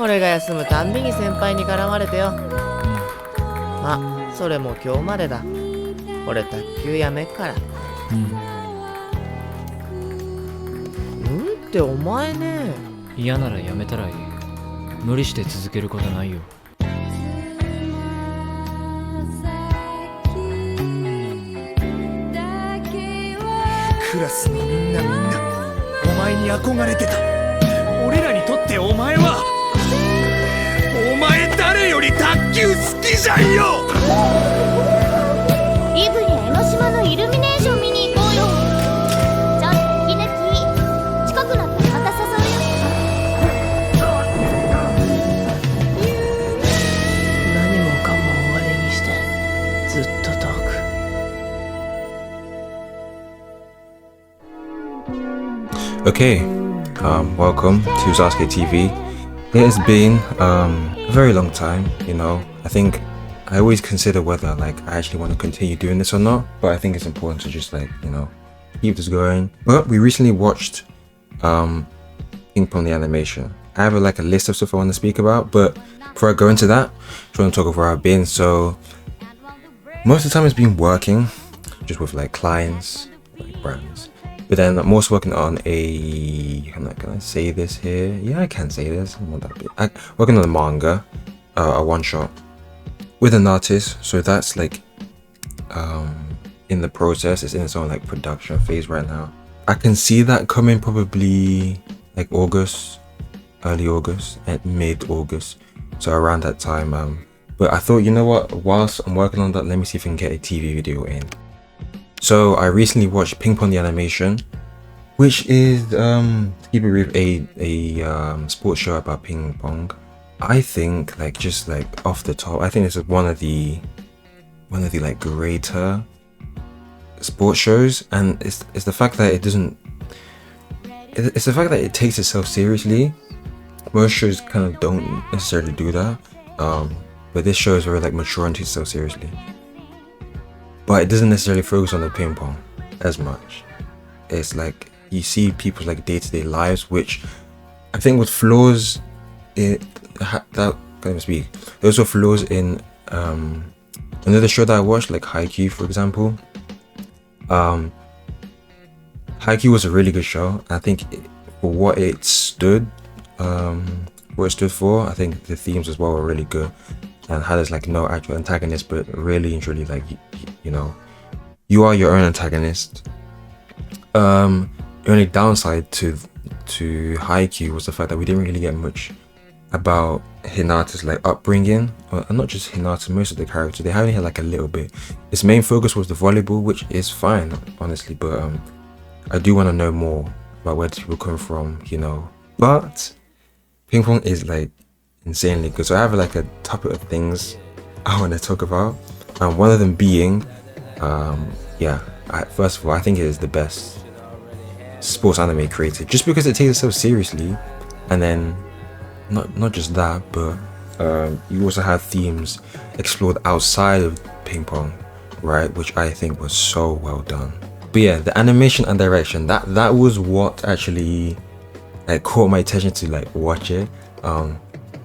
俺が休むたんびに先輩に絡まれてよ。まあそれも今日までだ。俺卓球やめっから。ってお前ね。嫌ならやめたらいい。無理して続けることないよ。クラスのみんなお前に憧れてた。俺らにとってお前誰より卓球好きじゃんよ。イブに江ノ島のイルミネーション見に行こうよ。ちょっと息抜き近くなったらまた誘うよ。何もかも終わりにしてずっと遠く。Okay, welcome to Zaskaii TV. It has been a very long time, you know. I think I always consider whether like I actually want to continue doing this or not, but I think it's important to just like, you know, keep this going. But we recently watched Ping Pong The Animation. I have like a list of stuff I want to speak about, but before I go into that, I just want to talk of where I've been. So most of the time it's been working just with like clients, like brands. But then I'm also working on can I say this here? Yeah, I can say this. I'm not that big. Working on a manga, a one shot with an artist. So that's like in the process. It's in its own like production phase right now. I can see that coming probably like August, early August and mid August. So around that time. But I thought, you know what? Whilst I'm working on that, let me see if I can get a TV video in. So I recently watched Ping Pong The Animation, which is to keep it brief, a sports show about ping pong. I think like just like off the top, I think this is one of the like greater sports shows, and it's the fact that it's the fact that it takes itself seriously. Most shows kind of don't necessarily do that, but this show is very like mature and takes itself seriously. But it doesn't necessarily focus on the ping pong as much. It's like you see people's like day-to-day lives, which I think with flaws that can't even speak. There's also flaws in another show that I watched, like Haikyuu, for example. Haikyuu was a really good show. I think for what it stood for, I think the themes as well were really good. And how there's like no actual antagonist, but really and truly like you know, you are your own antagonist. The only downside to Haikyuu was the fact that we didn't really get much about Hinata's like upbringing, and not just Hinata, most of the characters. They only had like a little bit. Its main focus was the volleyball, which is fine honestly, but I do want to know more about where people come from, you know. But ping pong is like insanely good. So I have like a topic of things I want to talk about, and one of them being first of all, I think it is the best sports anime created, just because it takes itself seriously, and then not just that, but you also have themes explored outside of ping pong, right, which I think was so well done. But yeah, the animation and direction, that was what actually like caught my attention to like watch it.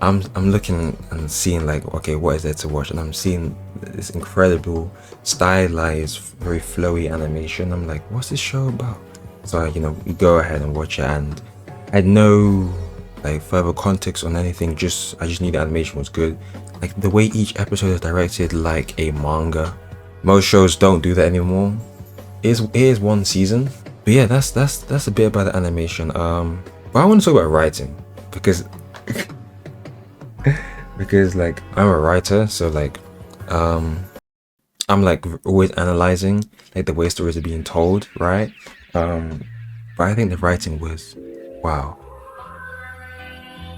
I'm looking and seeing like, okay, what is there to watch? And I'm seeing this incredible stylized, very flowy animation. I'm like, what's this show about? So you know, we go ahead and watch it, and I had no like further context on anything. I just knew the animation was good. Like the way each episode is directed like a manga. Most shows don't do that anymore. It is one season. But yeah, that's a bit about the animation. But I want to talk about writing because like I'm a writer, so like I'm like always analyzing like the way stories are being told, right? But I think the writing was wow.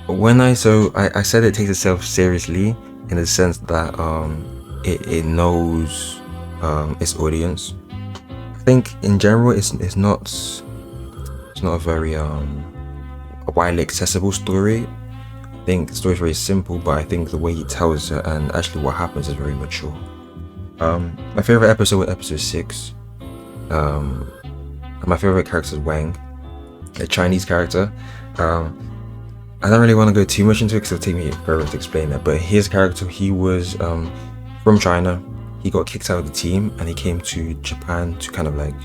When I said it takes itself seriously in the sense that it knows its audience. I think in general it's not a very widely accessible story. I think the story is very simple, but I think the way he tells it and actually what happens is very mature. My favorite episode was episode 6. And my favorite character is Wenge, a Chinese character. I don't really want to go too much into it because it'll take me forever to explain it, but his character, he was from China. He got kicked out of the team and he came to Japan to kind of like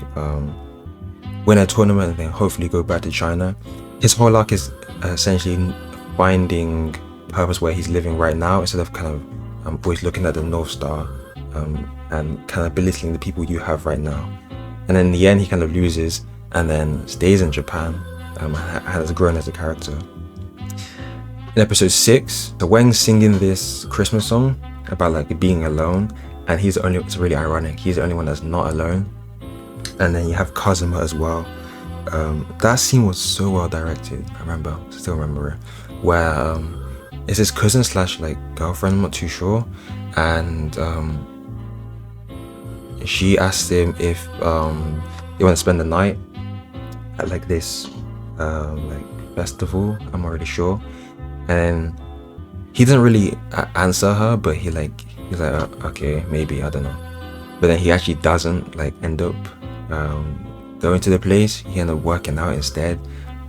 win a tournament and then hopefully go back to China. His whole arc is essentially finding purpose where he's living right now instead of kind of always looking at the North Star and kind of belittling the people you have right now. And then in the end he kind of loses and then stays in Japan and has grown as a character. In episode 6, the Wenge's singing this Christmas song about like being alone, and he's the only, it's really ironic, he's the only one that's not alone. And then you have Kazama as well. That scene was so well directed. I still remember it, where it's his cousin slash like girlfriend, I'm not too sure, and she asked him if they want to spend the night at like this like festival, I'm not really sure. And he doesn't really answer her, but he's like okay, maybe, I don't know. But then he actually doesn't like end up going to the place. He ended up working out instead,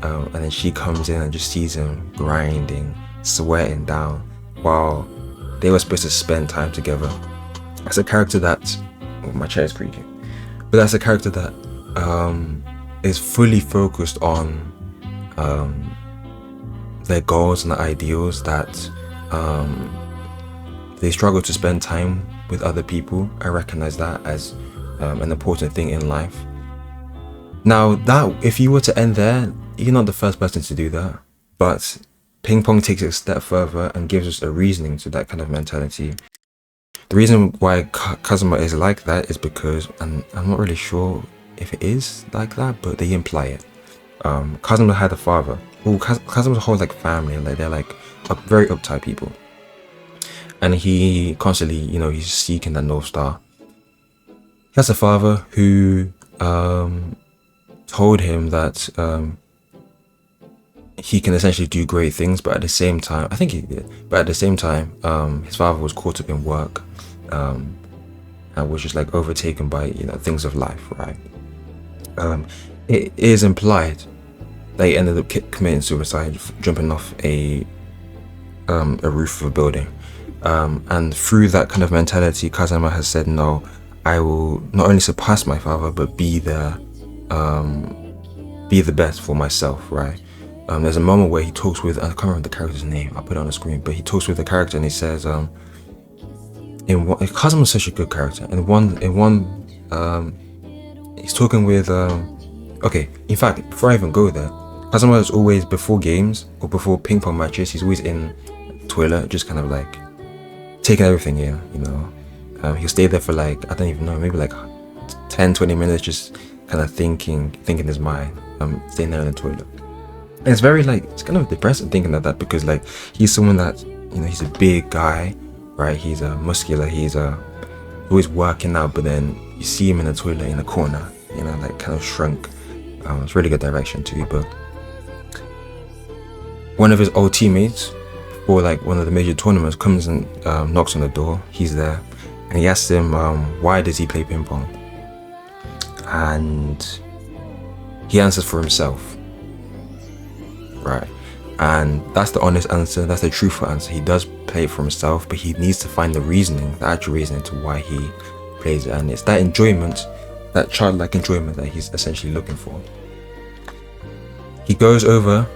and then she comes in and just sees him grinding, sweating down while they were supposed to spend time together. That's a character that, oh, my chair is creaking, but that's a character that is fully focused on their goals and the ideals, that they struggle to spend time with other people. I recognize that as an important thing in life. Now, that if you were to end there, you're not the first person to do that, but Ping Pong takes it a step further and gives us a reasoning to that kind of mentality. The reason why Kazama is like that is because, and I'm not really sure if it is like that, but they imply it. Kazama had a father. Well, Kazama's whole like family, like they're like very uptight people, and he constantly, you know, he's seeking that North Star. He has a father who told him that he can essentially do great things, but at the same time, I think he did, but at the same time, his father was caught up in work and was just like overtaken by, you know, things of life, right? It is implied that he ended up committing suicide, jumping off a roof of a building, and through that kind of mentality, Kazama has said, no, I will not only surpass my father, but be the best for myself, right? There's a moment where he talks with, I can't remember the character's name, I'll put it on the screen, but he talks with the character and he says, Kazama's such a good character. In one, he's talking with, okay, in fact, before I even go there, Kazama is always, before games or before ping pong matches, he's always in the toilet, just kind of like taking everything in, you know. He'll stay there for like, I don't even know, maybe like 10-20 minutes, just kind of thinking his mind, staying there in the toilet. And it's very like, it's kind of depressing thinking of that, because like he's someone that, you know, he's a big guy, right? He's muscular, he's always working out, but then you see him in the toilet in the corner, you know, like kind of shrunk. It's really good direction too. But one of his old teammates for like one of the major tournaments comes and knocks on the door. He's there and he asks him why does he play ping pong, and he answers for himself, right? And that's the honest answer, that's the truthful answer. He does play it for himself, but he needs to find the reasoning, the actual reasoning to why he plays it, and it's that enjoyment, that childlike enjoyment that he's essentially looking for. He goes over,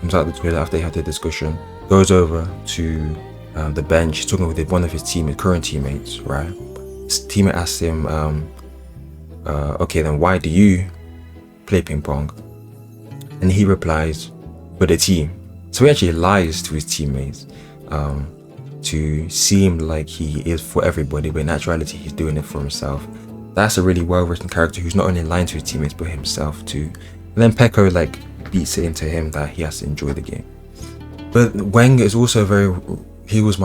comes out of the toilet after they had the discussion, goes over to the bench. He's talking with one of his current teammates, right? His teammate asks him, okay, then why do you play ping pong? And he replies, for the team. So he actually lies to his teammates to seem like he is for everybody, but in actuality he's doing it for himself. That's a really well-written character who's not only lying to his teammates but himself too. And then Peko like beats it into him that he has to enjoy the game. But Wenge is also he is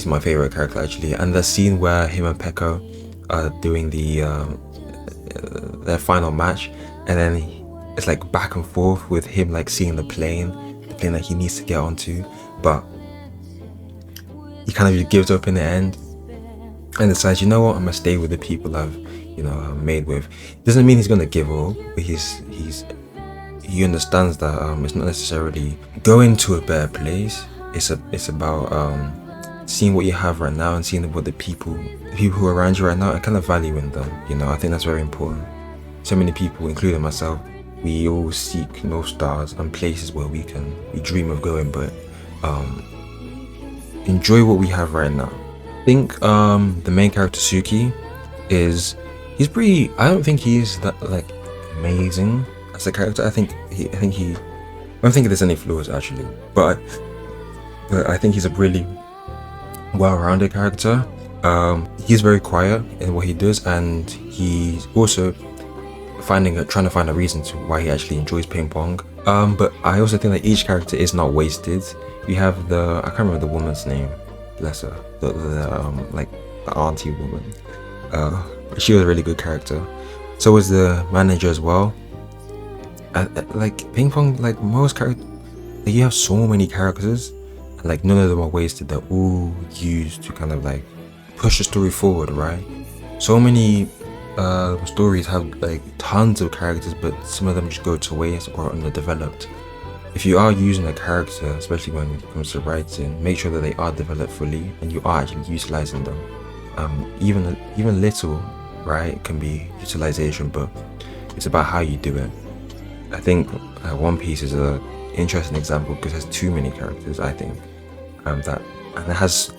my favorite character actually. And the scene where him and Peko are doing their final match, and then it's like back and forth with him like seeing the plane that he needs to get onto, but he kind of just gives up in the end and decides, you know what, I'm gonna stay with the people I've, you know, made with. Doesn't mean he's gonna give up, but he's he understands that it's not necessarily going to a better place. It's about seeing what you have right now and seeing what the people who are around you right now and kind of valuing them. You know, I think that's very important. So many people, including myself, we all seek North Stars and places where we dream of going, but enjoy what we have right now. I think the main character Tsuki he's pretty. I don't think he's that like amazing as a character. I think he I don't think there's any flaws actually, but I think he's a really well-rounded character. He's very quiet in what he does, and he's also trying to find a reason to why he actually enjoys ping pong. But I also think that each character is not wasted. We have I can't remember the woman's name, bless her, the auntie woman. She was a really good character. So was the manager as well. Like ping pong, like most characters, like, you have so many characters, and like none of them are wasted. They're all used to kind of like push the story forward, right? So many stories have like tons of characters, but some of them just go to waste or are underdeveloped. If you are using a character, especially when it comes to writing, make sure that they are developed fully and you are actually utilizing them. Even little, right, can be utilization, but it's about how you do it. I think One Piece is an interesting example because it has too many characters. I think it has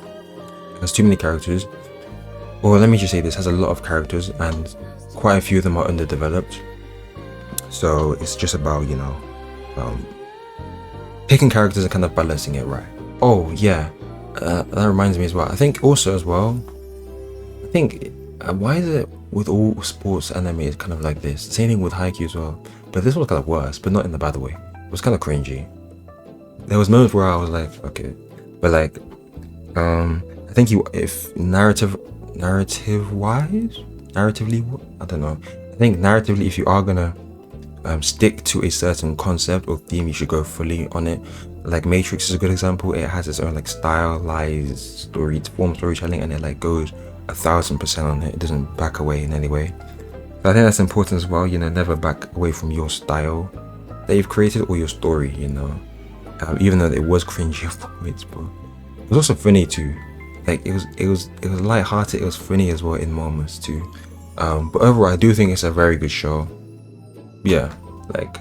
too many characters. Or let me just say this, has a lot of characters and quite a few of them are underdeveloped. So it's just about, you know, picking characters and kind of balancing it right. Oh yeah, that reminds me as well. I think also as well, why is it with all sports anime it's kind of like this? Same thing with Haikyuu as well. But this was kind of worse, but not in the bad way. It was kind of cringy. There was moments where I was like, okay, but like, I think if narratively, I don't know. I think narratively, if you are gonna stick to a certain concept or theme, you should go fully on it. Like Matrix is a good example. It has its own like stylized storytelling, and it like goes 1000% on it. It doesn't back away in any way. So I think that's important as well. You know, never back away from your style that you've created or your story. You know, even though it was cringy at points, but it was also funny too. Like it was light-hearted. It was funny as well in moments too. But overall, I do think it's a very good show. Yeah, like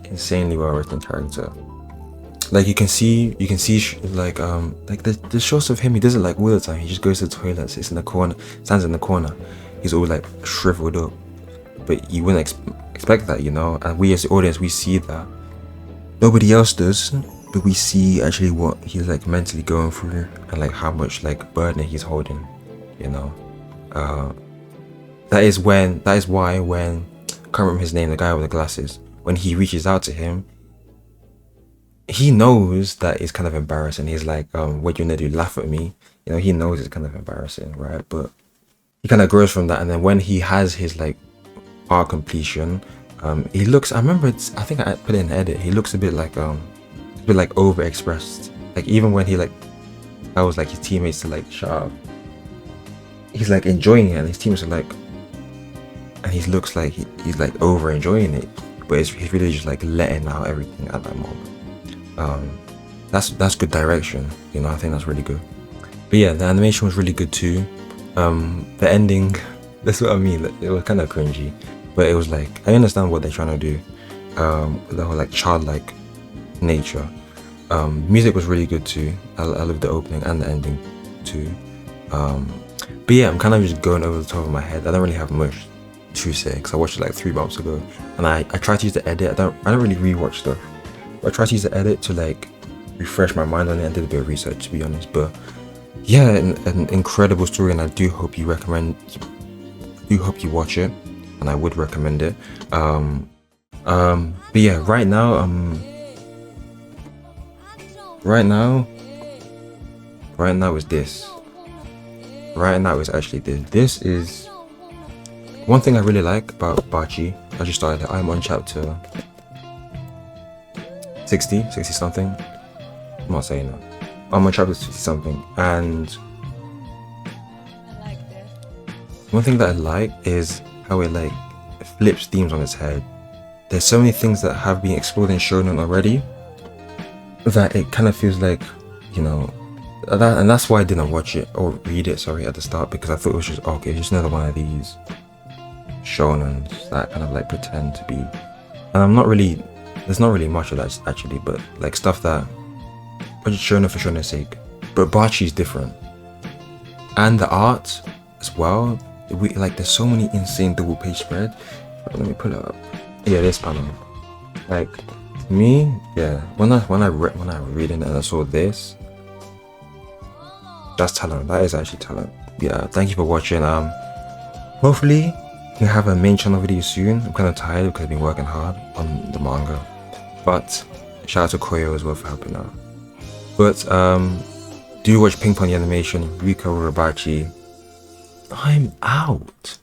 insanely well written character. Like you can see like the shots of him. He does it like all the time. He just goes to the toilet, sits in the corner, stands in the corner. He's all like shriveled up, but you wouldn't expect that, you know. And we as the audience, we see that. Nobody else does, but we see actually what he's like mentally going through and like how much like burden he's holding, you know. That is why when I can't remember his name, the guy with the glasses, when he reaches out to him, he knows that it's kind of embarrassing. He's like, what you gonna do, laugh at me? You know, he knows it's kind of embarrassing, right? But he kind of grows from that, and then when he has his like art completion, he looks, I think I put it in the edit, he looks a bit like overexpressed. Like even when he like, I was like his teammates to like shut up, he's like enjoying it, and his teammates are like, and he looks like he's like over enjoying it, but he's really just like letting out everything at that moment. That's good direction, you know. I think that's really good. But yeah, the animation was really good too. The ending, that's what I mean, it was kind of cringy, but it was like, I understand what they're trying to do. The whole like childlike nature. Music was really good too. I love the opening and the ending too. But yeah, I'm kind of just going over the top of my head. I don't really have much to say because I watched it like 3 months ago, and I try to use the edit. I don't really rewatch stuff. I try to use the edit to like refresh my mind on it and did a bit of research, to be honest. But yeah, an incredible story, and I do hope you watch it, and I would recommend it. But yeah, right now is this. Right now is actually this. This is one thing I really like about Bachi. I just started it. I'm on chapter 60 something. I'm not saying that. I'm on chapter 60 something, and one thing that I like is how it like flips themes on its head. there's so many things that have been explored in shonen already that it kind of feels like, you know, and that's why I didn't watch it or read it, sorry, at the start, because I thought it was just, okay, just another one of these shonens that kind of like pretend to be, and I'm not really, there's not really much of that actually, but like stuff that, but just shonen for shonen's sake. But Bachi is different, and the art as well. We like, there's so many insane double page spread. Let me pull it up. Yeah, this panel. Like me, yeah. When I read it and I saw this, that's talent. That is actually talent. Yeah. Thank you for watching. Hopefully we can have a main channel video soon. I'm kind of tired because I've been working hard on the manga. But shout out to Koyo as well for helping out. But do watch Ping Pong The Animation, Kagurabachi. I'm out.